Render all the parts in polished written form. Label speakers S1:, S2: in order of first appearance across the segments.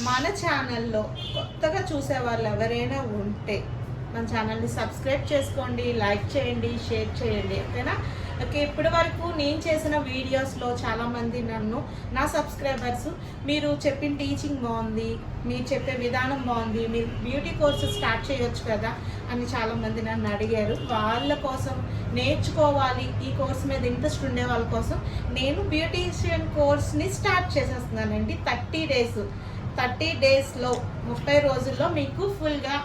S1: మన ఛానల్లో కొత్తగా చూసే వాళ్ళు ఎవరైనా ఉంటే మన ఛానల్ని సబ్స్క్రైబ్ చేసుకోండి, లైక్ చేయండి, షేర్ చేయండి, ఓకేనా? ఓకే, ఇప్పటి వరకు నేను చేసిన వీడియోస్లో చాలామంది నా సబ్స్క్రైబర్స్ మీరు చెప్పిన టీచింగ్ బాగుంది, మీరు చెప్పే విధానం బాగుంది, మీరు బ్యూటీ కోర్సు స్టార్ట్ చేయొచ్చు కదా అని చాలామంది నన్ను అడిగారు. వాళ్ళ కోసం నేర్చుకోవాలి, ఈ కోర్స్ మీద ఇంట్రెస్ట్ ఉండే వాళ్ళ కోసం నేను బ్యూటీషియన్ కోర్స్ని స్టార్ట్ చేసేస్తున్నానండి. 30 డేస్లో 30 రోజుల్లో మీకు ఫుల్గా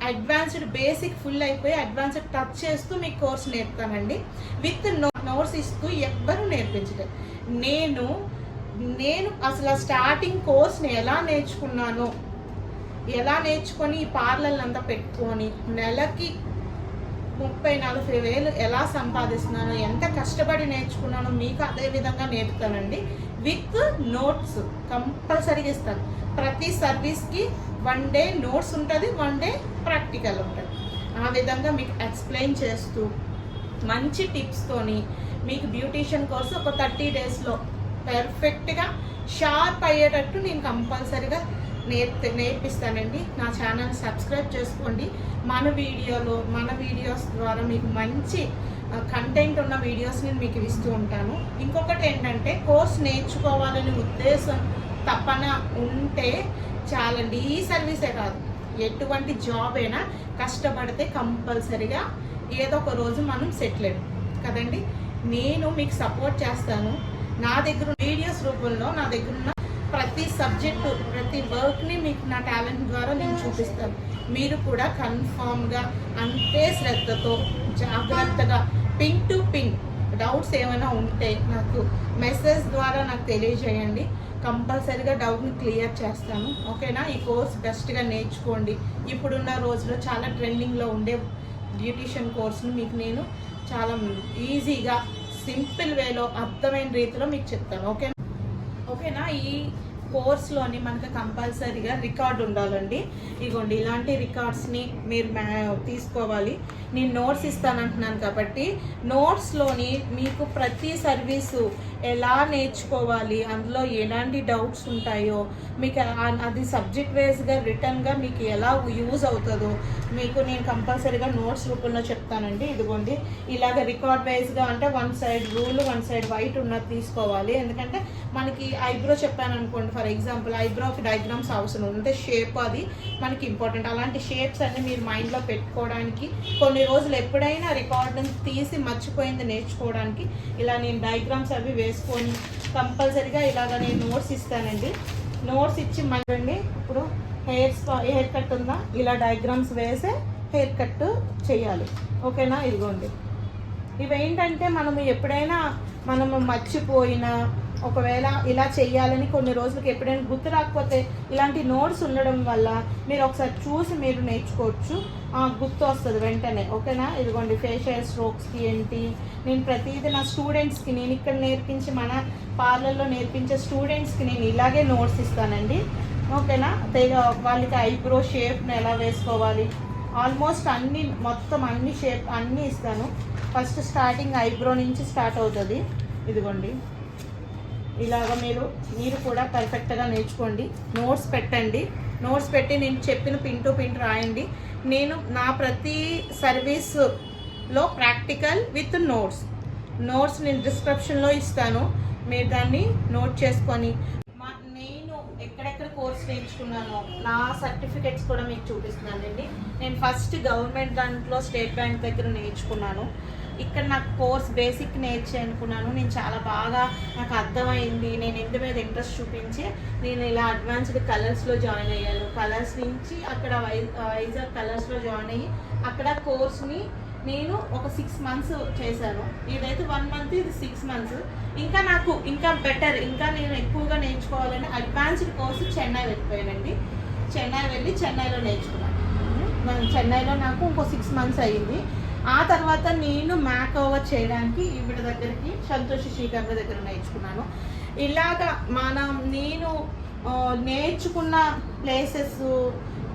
S1: అడ్వాన్స్డ్ బేసిక్ ఫుల్ అయిపోయి అడ్వాన్స్డ్ టచ్ చేస్తూ మీకు కోర్స్ నేర్పుతానండి. విత్ నోట్స్ ఇస్తూ ఎవ్వరూ నేర్పించలేదు. నేను అసలు స్టార్టింగ్ కోర్స్ని ఎలా నేర్చుకొని ఈ పార్లర్లు అంతా పెట్టుకొని నెలకి 30-40 వేలు ఎలా సంపాదిస్తున్నానో, ఎంత కష్టపడి నేర్చుకున్నానో మీకు అదే విధంగా నేర్పుతానండి. విత్ నోట్స్ కంపల్సరీగా ఇస్తాను. ప్రతి సర్వీస్కి 1 డే నోట్స్ ఉంటుంది, 1 డే ప్రాక్టికల్ ఉంటుంది. ఆ విధంగా మీకు ఎక్స్ప్లెయిన్ చేస్తూ మంచి టిప్స్తోని మీకు బ్యూటీషియన్ కోర్సు ఒక 30 డేస్లో పర్ఫెక్ట్గా షార్ప్ అయ్యేటట్టు నేను కంపల్సరీగా నేర్పిస్తానండి. నా ఛానల్ సబ్స్క్రైబ్ చేసుకోండి. మన వీడియోస్ ద్వారా మీకు మంచి కంటెంట్ ఉన్న వీడియోస్ నేను మీకు ఇస్తూ ఉంటాను. ఇంకొకటి ఏంటంటే, కోర్స్ నేర్చుకోవాలనే ఉద్దేశం తప్పన ఉంటే చాలండి. ఈ సర్వీసే కాదు, ఎటువంటి జాబ్ అయినా కష్టపడితే కంపల్సరీగా ఏదో ఒక రోజు మనం సెటిల్ అయ్యాం కదండి. నేను మీకు సపోర్ట్ చేస్తాను. నా దగ్గర వీడియోస్ రూపంలో నా దగ్గర ఉన్న ప్రతి సబ్జెక్టు, ప్రతి వర్క్ని మీకు నా టాలెంట్ ద్వారా నేను చూపిస్తాను. మీరు కూడా కన్ఫామ్గా అంతే శ్రద్ధతో జాగ్రత్తగా పింగ్ టు పింగ్ డౌట్స్ ఏమైనా ఉంటే నాకు మెసేజ్ ద్వారా నాకు తెలియజేయండి. కంపల్సరీగా డౌట్ని క్లియర్ చేస్తాను, ఓకేనా? ఈ కోర్స్ బెస్ట్గా నేర్చుకోండి. ఇప్పుడున్న రోజులో చాలా ట్రెండింగ్లో ఉండే బ్యూటీషియన్ కోర్స్ని మీకు నేను చాలా ఈజీగా సింపుల్ వేలో అర్థమైన రీతిలో మీకు చెప్తాను, ఓకేనా? ఈ కోర్స్లోని మనకు కంపల్సరీగా రికార్డ్ ఉండాలండి. ఇగోండి, ఇలాంటి రికార్డ్స్ని మీరు తీసుకోవాలి. నేను నోట్స్ ఇస్తానంటున్నాను కాబట్టి నోట్స్లోని మీకు ప్రతి సర్వీసు ఎలా నేర్చుకోవాలి, అందులో ఎలాంటి డౌట్స్ ఉంటాయో, మీకు అది సబ్జెక్ట్ వైజ్గా రిటర్న్గా మీకు ఎలా యూజ్ అవుతుందో మీకు నేను కంపల్సరీగా నోట్స్ రూపంలో చెప్తానండి. ఇదిగోండి, ఇలాగ రికార్డ్ వైజ్గా అంటే 1 సైడ్ రూల్ 1 సైడ్ వైట్ ఉన్నది తీసుకోవాలి. ఎందుకంటే మనకి ఐబ్రో చెప్పాను అనుకోండి, ఫర్ ఎగ్జాంపుల్ ఐబ్రోకి డయాగ్రామ్స్ అవసరం అంటే షేప్ అది మనకి ఇంపార్టెంట్. అలాంటి షేప్స్ అన్ని మీరు మైండ్లో పెట్టుకోవడానికి, కొన్ని రోజులు ఎప్పుడైనా రికార్డుని తీసి మర్చిపోయింది నేర్చుకోవడానికి ఇలా నేను డయాగ్రామ్స్ అవి వేసుకొని కంపల్సరీగా ఇలాగ నేను నోట్స్ ఇస్తానండి. నోట్స్ ఇచ్చి మళ్ళీ ఇప్పుడు హెయిర్ కట్ ఉందా, ఇలా డయాగ్రామ్స్ వేసే హెయిర్ కట్ చేయాలి, ఓకేనా? ఇదిగోండి, ఇవేంటంటే ఎప్పుడైనా మనము మర్చిపోయినా, ఒకవేళ ఇలా చేయాలని కొన్ని రోజులకి ఎప్పుడైనా గుర్తు రాకపోతే ఇలాంటి నోట్స్ ఉండడం వల్ల మీరు ఒకసారి చూసి మీరు నేర్చుకోవచ్చు, గుర్తు వస్తుంది వెంటనే, ఓకేనా? ఇదిగోండి, ఫేషియల్ స్ట్రోక్స్కి ఏంటి, నేను ప్రతిదీ నా స్టూడెంట్స్కి, నేను ఇక్కడ నేర్పించి మన పార్లర్లో నేర్పించే స్టూడెంట్స్కి నేను ఇలాగే నోట్స్ ఇస్తానండి, ఓకేనా? వాళ్ళకి ఐబ్రో షేప్ని ఎలా వేసుకోవాలి, ఆల్మోస్ట్ మొత్తం అన్ని షేప్ అన్నీ ఇస్తాను. ఫస్ట్ స్టార్టింగ్ ఐబ్రో నుంచి స్టార్ట్ అవుతుంది. ఇదిగోండి, ఇలాగ మీరు కూడా పర్ఫెక్ట్గా నేర్చుకోండి. నోట్స్ పెట్టండి, నోట్స్ పెట్టి నేను చెప్పిన పిన్ టు పిన్ రాయండి. నేను నా ప్రతి సర్వీస్లో ప్రాక్టికల్ విత్ నోట్స్ నేను డిస్క్రిప్షన్లో ఇస్తాను, మీరు దాన్ని నోట్ చేసుకొని నేను ఎక్కడెక్కడ కోర్స్ నేర్చుకున్నానో నా సర్టిఫికెట్స్ కూడా మీకు చూపిస్తున్నానండి. నేను ఫస్ట్ గవర్నమెంట్ దాంట్లో స్టేట్ బ్యాంక్ దగ్గర నేర్చుకున్నాను. ఇక్కడ నాకు కోర్స్ బేసిక్ అనుకున్నాను. నేను చాలా బాగా నాకు అర్థమైంది. నేను ఇంటి మీద ఇంట్రెస్ట్ చూపించి నేను ఇలా అడ్వాన్స్డ్ కలర్స్లో జాయిన్ అయ్యాను. కలర్స్ నుంచి అక్కడ వైజాగ్ కలర్స్లో జాయిన్ అయ్యి అక్కడ కోర్స్ని నేను ఒక 6 మంత్స్ చేశాను. ఇదైతే 1 మంత్, ఇది 6 మంత్స్. ఇంకా బెటర్, ఇంకా నేను ఎక్కువగా నేర్చుకోవాలని అడ్వాన్స్డ్ కోర్సు చెన్నై వెళ్ళిపోయానండి. చెన్నైలో నేర్చుకున్నాను. చెన్నైలో నాకు ఇంకో 6 మంత్స్ అయ్యింది. ఆ తర్వాత నేను మ్యాక్ ఓవర్ చేయడానికి ఈవిడ దగ్గరికి సంతోషి శ్రీకాంత్ దగ్గర నేర్చుకున్నాను. ఇలాగా నేను నేర్చుకున్న ప్లేసెస్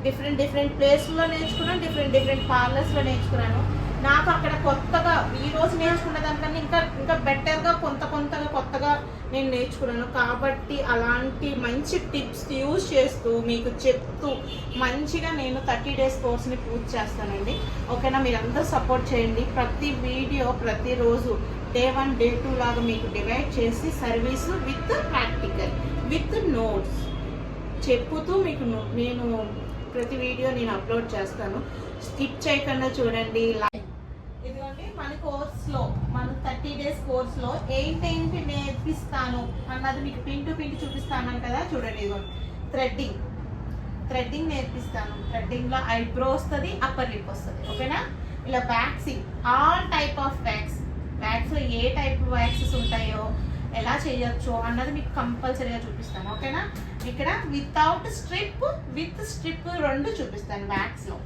S1: డిఫరెంట్ ప్లేస్లో నేర్చుకున్నాను, డిఫరెంట్ పార్లర్స్లో నేర్చుకున్నాను. నాకు అక్కడ కొత్తగా ఈరోజు నేర్చుకున్న దానికన్నా ఇంకా బెటర్గా కొత్తగా నేను నేర్చుకున్నాను. కాబట్టి అలాంటి మంచి టిప్స్ యూజ్ చేస్తూ మీకు చెప్తూ మంచిగా నేను 30 డేస్ కోర్స్ని పూర్తి చేస్తానండి. ఓకేనా, మీరందరూ సపోర్ట్ చేయండి. ప్రతి వీడియో ప్రతిరోజు డే 1 డే 2 లాగా మీకు డివైడ్ చేసి service with practical with notes చెప్పుతూ మీకు నేను ప్రతి వీడియో నేను అప్లోడ్ చేస్తాను. స్కిప్ చేయకుండా చూడండి. ఇదిగోండి మన కోర్స్లో మన 30 డేస్ కోర్స్లో ఏంటి నేర్పిస్తాను అన్నది మీకు పిన్ టు పిన్ చూపిస్తాను కదా. చూడండి, ఇదిగోండి థ్రెడ్డింగ్ నేర్పిస్తాను. థ్రెడ్డింగ్లో ఐబ్రో వస్తుంది, అప్పర్ లిప్ వస్తుంది. ఓకేనా, ఇలా వ్యాక్సింగ్, ఆల్ టైప్ ఆఫ్ వ్యాక్స్లో ఏ టైప్ వ్యాక్సెస్ ఉంటాయో ఎలా చేయొచ్చు అన్నది మీకు కంపల్సరీగా చూపిస్తాను. ఓకేనా, ఇక్కడ వితౌట్ స్ట్రిప్ విత్ స్ట్రిప్ 2 చూపిస్తాను. వ్యాక్స్లో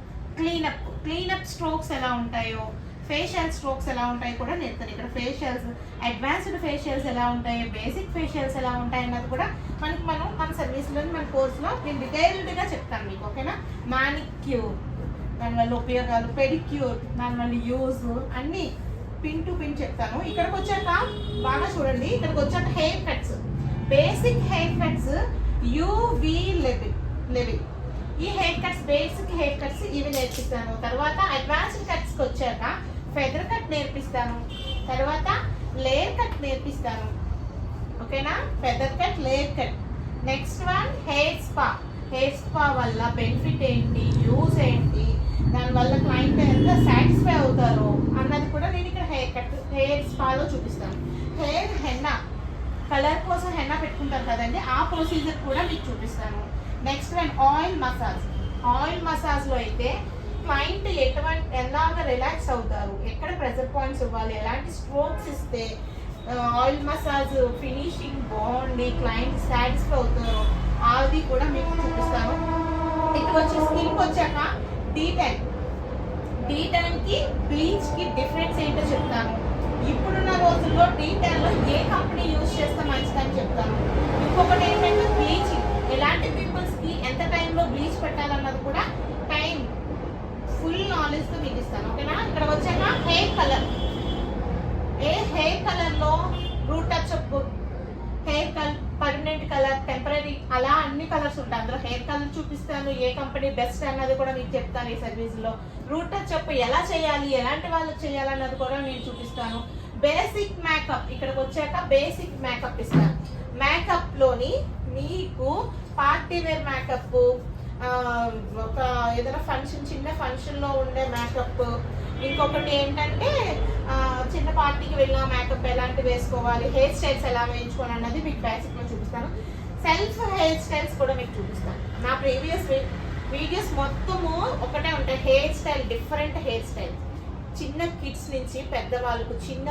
S1: క్లీనప్ స్ట్రోక్స్ ఎలా ఉంటాయో, ఫేషియల్ స్ట్రోక్స్ ఎలా ఉంటాయో కూడా నేర్తాను. ఇక్కడ ఫేషియల్స్, అడ్వాన్స్డ్ ఫేషియల్స్ ఎలా ఉంటాయో, బేసిక్ ఫేషియల్స్ ఎలా ఉంటాయి అన్నది కూడా మన సర్వీస్లో మన కోర్సులో నేను డీటెయిల్డ్గా చెప్తాను మీకు. ఓకేనా, మానిక్యూర్ దానివల్ల ఉపయోగాలు, పెడిక్యూర్ దానివల్ల యూజ్ అన్నీ పిన్ టు పిన్ చెప్తాను. ఇక్కడికి వచ్చాక బాగా చూడండి, ఇక్కడికి వచ్చాక hair cuts, basic hair cuts యూవి లెవెల్, ఈ hair cuts basic hair cuts ఇవి నేర్పిస్తాను. తర్వాత అడ్వాన్స్డ్ కట్స్కి వచ్చాక ఫెదర్ కట్ నేర్పిస్తాను. తర్వాత లేయర్ కట్ నేర్పిస్తాను. ఓకేనా, feather cut, layer cut. Next one hair spa వల్ల బెనిఫిట్ ఏంటి, యూజ్ ఏంటి, దానివల్ల క్లయింట్ ఎంత సాటిస్ఫై అవుతారో అన్నది కూడా నేను ఇక్కడ హెయిర్ స్పాలో చూపిస్తాను. హెయిర్ హెన్నా, కలర్ కోసం హెన్నా పెట్టుకుంటారు కదండి, ఆ ప్రొసీజర్ కూడా మీకు చూపిస్తాను. నెక్స్ట్ వన్ ఆయిల్ మసాజ్లో అయితే క్లయింట్ ఎలాగ రిలాక్స్ అవుతారు, ఎక్కడ ప్రెజర్ పాయింట్స్ ఇవ్వాలి, ఎలాంటి స్ట్రోక్స్ ఇస్తే ఆయిల్ మసాజ్ ఫినిషింగ్ బాగుండి క్లయింట్ సాటిస్ఫై అవుతారు అది కూడా మీకు చూపిస్తాను. ఇక్కడ వచ్చి స్కిన్కి వచ్చాక డీ10కి బ్లీచ్కి డిఫరెన్స్ ఏంటో చెప్తాను. ఇప్పుడున్న రోజుల్లో డీ10లో ఏ కంపెనీ యూజ్ చేస్తే మంచిదని చెప్తాను. ఇంకొకటి ఏంటంటే బ్లీచింగ్, ఎలాంటి పీపుల్స్కి ఎంత టైంలో బ్లీచ్ పెట్టాలన్నది కూడా టైం ఫుల్ నాలెడ్జ్తో మీకు ఇస్తాను. ఓకేనా, ఇక్కడ వచ్చాక హెయిర్ కలర్లో root touch up, hair colour, permanent colour, temporary, అలా అన్ని కలర్స్ ఉంటాయి. అందులో హెయిర్ కలర్ చూపిస్తాను, ఏ కంపెనీ బెస్ట్ అన్నది కూడా మీకు చెప్తాను ఈ సర్వీస్లో. రూట్ టచ్ అప్ ఎలా చేయాలి, ఎలాంటి వాళ్ళకి చేయాలన్నది కూడా నేను చూపిస్తాను. బేసిక్ మేకప్, ఇక్కడికి వచ్చాక బేసిక్ మేకప్ ఇస్తాను. మేకప్లోని మీకు పార్టీ వేర్ మేకప్, ఒక ఏదైనా ఫంక్షన్, చిన్న ఫంక్షన్లో ఉండే మేకప్, ఇంకొకటి ఏంటంటే చిన్న పార్టీకి వెళ్ళిన మేకప్ ఎలాంటి వేసుకోవాలి, హెయిర్ స్టైల్స్ ఎలా వేయించుకోవాలి అన్నది మీకు బేసిక్లో చూపిస్తాను. సెల్ఫ్ హెయిర్ స్టైల్స్ కూడా మీకు చూపిస్తాను. నా ప్రీవియస్ వీడియోస్ మొత్తము ఒకటే ఉంటాయి, hair style, different hair style, చిన్న కిడ్స్ నుంచి పెద్దవాళ్ళకు, చిన్న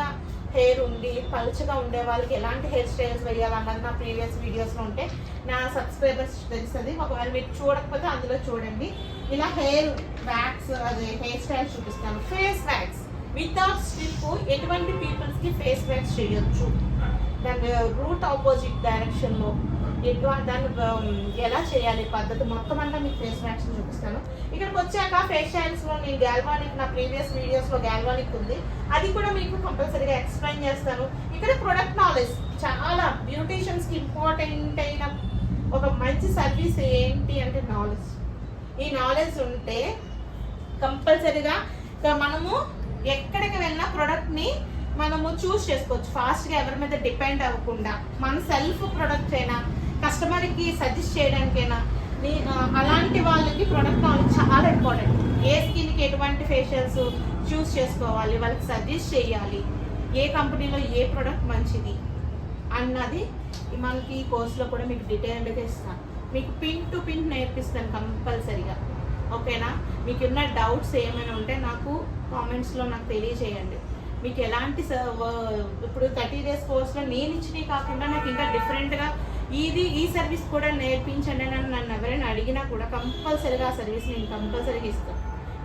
S1: హెయిర్ ఉండి పలుచగా ఉండే వాళ్ళకి ఎలాంటి హెయిర్ స్టైల్స్ వేయాలన్నది నా ప్రీవియస్ వీడియోస్లో ఉంటే నా సబ్స్క్రైబర్స్ తెలుస్తుంది. ఒకవేళ మీరు చూడకపోతే అందులో చూడండి. ఇలా హెయిర్ వ్యాక్స్, అదే హెయిర్ స్టైల్ చూపిస్తాను. ఫేస్ వ్యాక్స్ వితౌట్ స్ట్రిప్ ఎటువంటి పీపుల్స్కి ఫేస్ వ్యాక్స్ చేయొచ్చు, దాని రూట్ ఆపోజిట్ డైరెక్షన్లో దాన్ని ఎలా చేయాలి పద్ధతి మొత్తం అంతా మీకు ఫేస్ వ్యాక్స్ చూపిస్తాను. ఇక్కడికి వచ్చాక ఫేషియల్స్లో నేను గ్యాల్వానిక్, నా ప్రీవియస్ వీడియోస్లో గ్యాల్వానిక్ ఉంది, అది కూడా మీకు కంపల్సరీగా ఎక్స్ప్లెయిన్ చేస్తాను. ఇక్కడ ప్రొడక్ట్ నాలెడ్జ్, చాలా బ్యూటీషియన్స్కి ఇంపార్టెంట్ అయిన ఒక మంచి సర్వీస్ ఏంటి అంటే నాలెడ్జ్. ఈ నాలెడ్జ్ ఉంటే కంపల్సరీగా మనము ఎక్కడికి వెళ్ళినా ప్రోడక్ట్ని మనము చూస్ చేసుకోవచ్చు ఫాస్ట్గా, ఎవరి మీద డిపెండ్ అవ్వకుండా. మన సెల్ఫ్ ప్రొడక్ట్ అయినా, కస్టమర్కి సజెస్ట్ చేయడానికైనా, అలాంటి వాళ్ళకి ప్రొడక్ట్ నాలెడ్జ్ చాలా ఇంపార్టెంట్. ఏ స్కిన్కి ఎటువంటి ఫేషియల్స్ చూస్ చేసుకోవాలి, వాళ్ళకి సజెస్ట్ చేయాలి, ఏ కంపెనీలో ఏ ప్రోడక్ట్ మంచిది అన్నది మనకి ఈ కోర్సులో కూడా మీకు డీటెయిల్డ్గా ఇస్తాను. మీకు పిన్ టు పిన్ నేర్పిస్తాను కంపల్సరీగా. ఓకేనా, మీకు ఉన్న డౌట్స్ ఏమైనా ఉంటే నాకు కామెంట్స్లో నాకు తెలియజేయండి. మీకు ఎలాంటి ఇప్పుడు 30 డేస్ కోర్స్లో నేను ఇచ్చినవి కాకుండా నాకు ఇంకా డిఫరెంట్గా ఈ సర్వీస్ కూడా నేర్పించండి అని నన్ను ఎవరైనా అడిగినా కూడా కంపల్సరీగా ఆ సర్వీస్ నేను కంపల్సరీగా ఇస్తాను.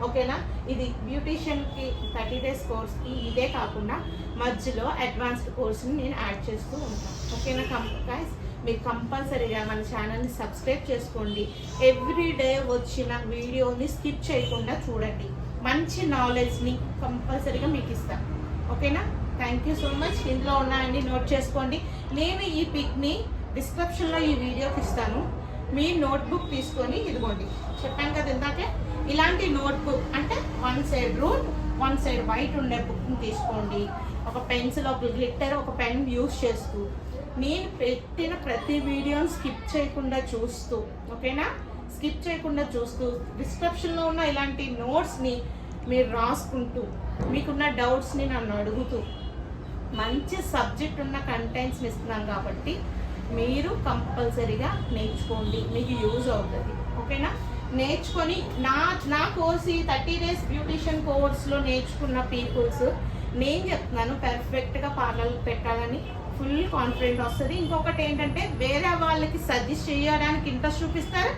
S1: ఓకేనా, ఇది బ్యూటీషియన్కి 30 డేస్ కోర్స్కి ఇదే కాకుండా మధ్యలో అడ్వాన్స్డ్ కోర్స్ని నేను యాడ్ చేస్తూ ఉంటాను. ఓకేనా గైస్, మీరు కంపల్సరీగా మన ఛానల్ని సబ్స్క్రైబ్ చేసుకోండి. ఎవ్రీ డే వచ్చిన వీడియోని స్కిప్ చేయకుండా చూడండి. మంచి నాలెడ్జ్ని కంపల్సరీగా మీకు ఇస్తాను. ఓకేనా. Thank you so much. ఇందులో ఉన్నాయండి, నోట్ చేసుకోండి. నేను ఈ పిక్ని డిస్క్రిప్షన్లో ఈ వీడియోకి ఇస్తాను. మీ నోట్బుక్ తీసుకొని ఇదిగోండి, చెప్పాను కదా ఇందాకే, ఇలాంటి నోట్బుక్ అంటే 1 సైడ్ రూల్ 1 సైడ్ వైట్ ఉండే బుక్ని తీసుకోండి. ఒక పెన్సిల్, ఒక గ్లిట్టర్, ఒక పెన్ యూస్ చేస్తూ నేను పెట్టిన ప్రతి వీడియోని స్కిప్ చేయకుండా చూస్తూ, ఓకేనా, స్కిప్ చేయకుండా చూస్తూ డిస్క్రిప్షన్లో ఉన్న ఇలాంటి నోట్స్ని మీరు రాసుకుంటూ మీకున్న డౌట్స్ని నన్ను అడుగుతూ మంచి సబ్జెక్ట్ ఉన్న కంటెంట్స్ని ఇస్తున్నాం కాబట్టి మీరు కంపల్సరీగా నేర్చుకోండి, మీకు యూజ్ అవుతుంది, ఓకేనా. నేర్చుకొని నా కోర్స్ ఈ 30 days బ్యూటిషియన్ కోర్స్లో నేర్చుకున్న పీపుల్స్ నేను చెప్తున్నాను పర్ఫెక్ట్గా పార్లర్ పెట్టాలని ఫుల్ కాన్ఫిడెంట్ వస్తుంది. ఇంకొకటి ఏంటంటే వేరే వాళ్ళకి సజెస్ట్ చేయడానికి ఇంట్రెస్ట్ చూపిస్తారు,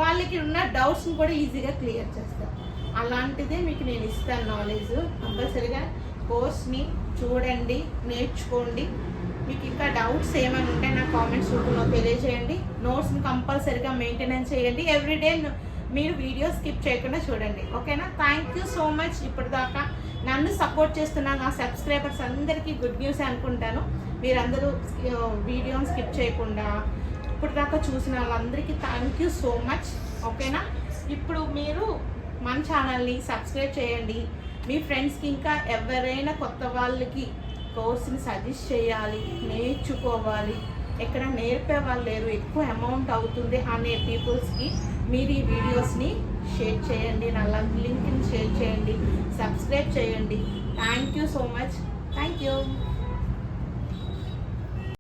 S1: వాళ్ళకి ఉన్న డౌట్స్ని కూడా ఈజీగా క్లియర్ చేస్తారు. అలాంటిదే మీకు నేను ఇస్తాను నాలెడ్జ్. కంపల్సరీగా కోర్స్ని చూడండి, నేర్చుకోండి. మీకు ఇంకా డౌట్స్ ఏమైనా ఉంటే నా కామెంట్స్ రూపంలో తెలియజేయండి. నోట్స్ని కంపల్సరీగా మెయింటెనెన్స్ చేయండి. ఎవ్రీడే మీరు వీడియో స్కిప్ చేయకుండా చూడండి, ఓకేనా. Thank you so much. ఇప్పటిదాకా నన్ను సపోర్ట్ చేస్తున్న నా సబ్స్క్రైబర్స్ అందరికీ గుడ్ న్యూస్ అనుకుంటాను. మీరందరూ వీడియోని స్కిప్ చేయకుండా ఇప్పటిదాకా చూసిన వాళ్ళందరికీ థ్యాంక్ యూ సో మచ్, ఓకేనా. ఇప్పుడు మీరు మన ఛానల్ని సబ్స్క్రైబ్ చేయండి. మీ ఫ్రెండ్స్కి ఇంకా ఎవరైనా కొత్త వాళ్ళకి కోర్స్ని సజెస్ట్ చేయాలి, నేర్చుకోవాలి, ఎక్కడ నేర్పే వాళ్ళు లేరు, ఎక్కువ అమౌంట్ అవుతుంది అనే పీపుల్స్కి మీరు ఈ వీడియోస్ని షేర్ చేయండి, నా లింక్ని షేర్ చేయండి, సబ్స్క్రైబ్ చేయండి. Thank you so much. Thank you.